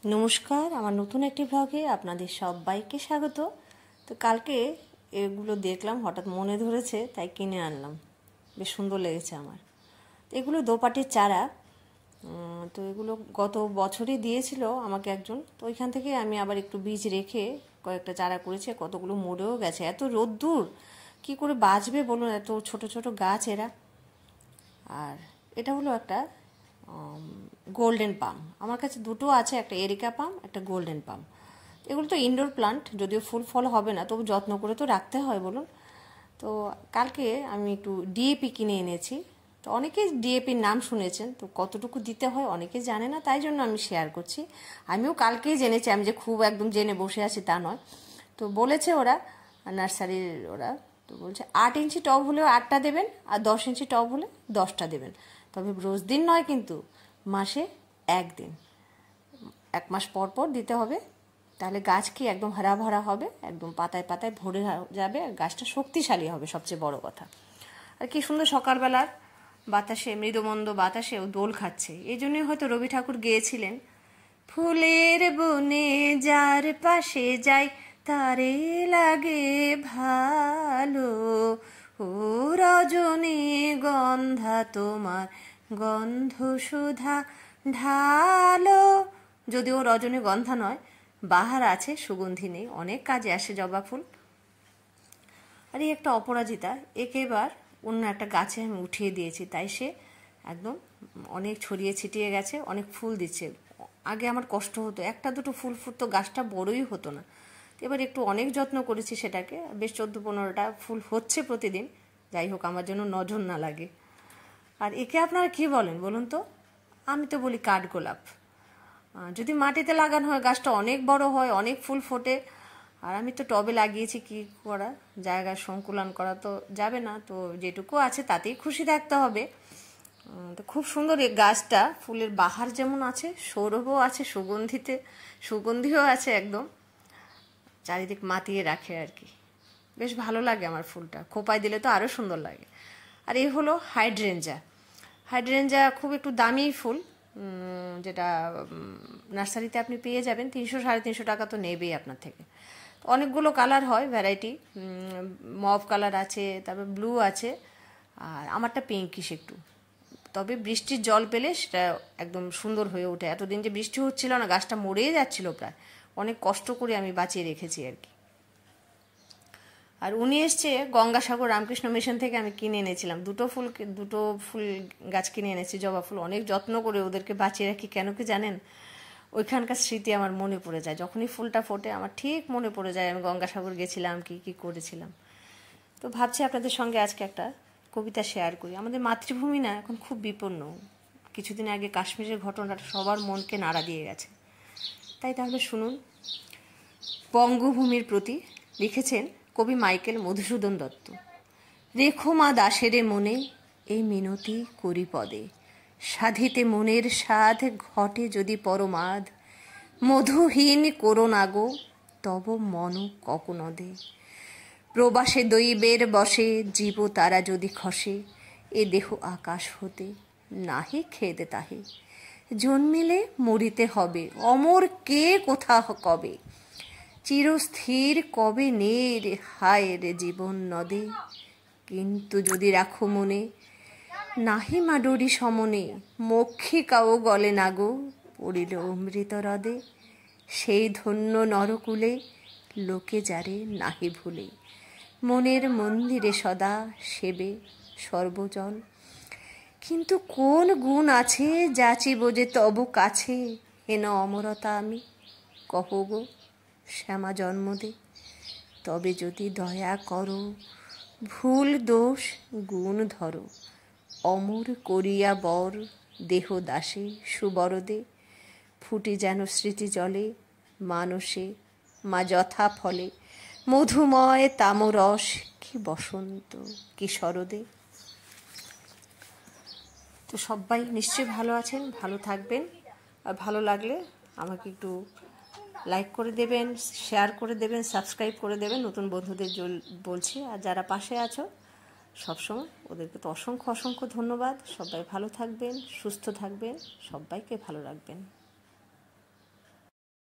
নমস্কার, আমার নতুন একটি ব্লগে আপনাদের সবাইকে স্বাগত। তো কালকে এগুলো দেখলাম, হঠাৎ মনে ধরেছে, তাই কিনে আনলাম। বেশ সুন্দর লেগেছে আমার। তো এগুলো দোপাটির চারা। তো এগুলো গত বছরই দিয়েছিল আমাকে একজন। তো ওইখান থেকে আমি আবার একটু বীজ রেখে কয়েকটা চারা করেছি। কতগুলো মরেও গেছে। এত রোদ্দুর, কি করে বাঁচবে বলুন, এত ছোট ছোট গাছ এরা। আর এটা হলো একটা গোল্ডেন পাম। আমার কাছে দুটো আছে, একটা এরিকা পাম, একটা গোল্ডেন পাম। এগুলো তো ইনডোর প্লান্ট, যদিও ফুল ফল হবে না, তবু যত্ন করে তো রাখতে হয় বলুন। তো কালকে আমি একটু ডিএপি কিনে এনেছি। তো অনেকেই ডিএপির নাম শুনেছেন, তো কতটুকু দিতে হয় অনেকে জানে না, তাই জন্য আমি শেয়ার করছি। আমিও কালকেই জেনেছি, আমি যে খুব একদম জেনে বসে আছি তা নয়। তো বলেছে ওরা, নার্সারির ওরা, তো বলছে 8 ইঞ্চি টব হলেও 8টা দেবেন, আর 10 ইঞ্চি টব হলে 10টা দেবেন। তবে রোজ দিন নয়, কিন্তু মাসে 1 দিন, 1 মাস পর পর দিতে হবে। তাহলে গাছ কি একদম হারা ভরা হবে, একদম পাতায় পাতায় ভরে যাবে, গাছটা শক্তিশালী হবে, সবচেয়ে বড় কথা। আর কি সুন্দর সকালবেলার বাতাসে, মৃদুমন্দ বাতাসে ও দোল খাচ্ছে। এই জন্যই হয়তো রবি ঠাকুর গেয়েছিলেন, ফুলের বনে যার পাশে যাই তারে লাগে ভালো, ও রজনী গন্ধা তোমার গন্ধ সুধা ঢালো। যদিও রজনী গন্ধা নয়, বাহার আছে, সুগন্ধি নেই, অনেক কাজে আসে জবা ফুল। আর এই একটা অপরাজিতা, একে এবার অন্য একটা গাছে আমি উঠিয়ে দিয়েছি, তাই সে একদম অনেক ছড়িয়ে ছিটিয়ে গেছে, অনেক ফুল দিচ্ছে। আগে আমার কষ্ট হতো, একটা দুটো ফুল ফুটতো, গাছটা বড়ই হতো না। এবার একটু অনেক যত্ন করেছি সেটাকে, বেশ 14-15টা ফুল হচ্ছে প্রতিদিন। যাই হোক, আমার জন্য নজর না লাগে। আর একে আপনারা কি বলেন বলুন তো? আমি তো বলি কাঠগোলাপ। যদি মাটিতে লাগানো হয় গাছটা অনেক বড় হয়, অনেক ফুল ফোটে। আর আমি তো টবে লাগিয়েছি, কি করা, জায়গার সংকুলন করা তো যাবে না, তো যেটুকু আছে তাতেই খুশি থাকতে হবে। তো খুব সুন্দর এই গাছটা, ফুলের বাহার যেমন আছে, সৌরভও আছে, সুগন্ধিও আছে, একদম চারিদিক মাতিয়ে রাখে আর কি। বেশ ভালো লাগে আমার ফুলটা, খোপায় দিলে তো আরও সুন্দর লাগে। আর এই হলো হাইড্রেঞ্জা খুব একটু দামি ফুল, যেটা নার্সারিতে আপনি পেয়ে যাবেন 300-350 টাকা তো নেবেই আপনার থেকে। অনেকগুলো কালার হয়, ভ্যারাইটি, মভ কালার আছে, তারপর ব্লু আছে, আর আমারটা পিঙ্কিশ একটু। তবে বৃষ্টির জল পেলে সেটা একদম সুন্দর হয়ে ওঠে। এতদিন যে বৃষ্টি হচ্ছিল না, গাছটা মরেই যাচ্ছিল প্রায়, অনেক কষ্ট করে আমি বাঁচিয়ে রেখেছি আর কি। আর উনি এসছে গঙ্গাসাগর রামকৃষ্ণ মিশন থেকে, আমি কিনে এনেছিলাম দুটো ফুল গাছ কিনে এনেছি, জবা ফুল। অনেক যত্ন করে ওদেরকে বাঁচিয়ে রাখি, কেন কি জানেন? ওইখানকার স্মৃতি আমার মনে পড়ে যায়, যখনই ফুলটা ফোটে আমার ঠিক মনে পড়ে যায় আমি গঙ্গাসাগর গেছিলাম, কি কি করেছিলাম। তো ভাবছি আপনাদের সঙ্গে আজকে একটা কবিতা শেয়ার করি। আমাদের মাতৃভূমি না এখন খুব বিপন্ন। কিছুদিন আগে কাশ্মীরের ঘটনাটা সবার মনকে নাড়া দিয়ে গেছে। তাহলে শুনুন। বঙ্গভূমির প্রতি, লিখেছেন কবি মাইকেল মধুসূদন দত্ত। রেখো মা দাসেরে মনে, এই মিনতি করি পদে, সাধিতে মনের সাধ ঘটে যদি পরমাদ, মধুহীন করো না গো তব মন কপনদে, প্রবাসে দৈবের বসে জীব তারা যদি খসে, এ দেহ আকাশ হতে নাহি খেদে তাহে, জন্মিলে মরিতে হবে, অমর কে কোথা কবে, চিরস্থির কবে নের হায় রে জীবন নদে, কিন্তু যদি রাখো মনে, নাহি মা ডরি সমনে, মক্ষিকাও গলে না গো পড়িল অমৃত হ্রদে, সেই ধন্য নরকুলে লোকে যারে নাহি ভুলে, মনের মন্দিরে সদা সেবে সর্বজন, কিন্তু কোন গুণ আছে যাচিব যে তব কাছে, হেন অমরতা আমি কহ গো শ্যামা জন্ম দে, তবে যদি দয়া করো ভুল দোষ গুণ ধরো, অমর করিয়া বর দেহ দাসে সুবরদে, ফুটে যেন স্মৃতি জলে মানসে মা যথা ফলে, মধুময় তামরস কি বসন্ত কি শরদে। তো সবাই নিশ্চয়ই ভালো আছেন, ভালো থাকবেন। আর ভালো লাগলে আমাকে একটু লাইক করে দেবেন, শেয়ার করে দেবেন, সাবস্ক্রাইব করে দেবেন, নতুন বন্ধুদের বলছি। আর যারা পাশে আছো সবসময়, ওদেরকে তো অসংখ্য অসংখ্য ধন্যবাদ। সবাই ভালো থাকবেন, সুস্থ থাকবেন, সবাইকে ভালো রাখবেন।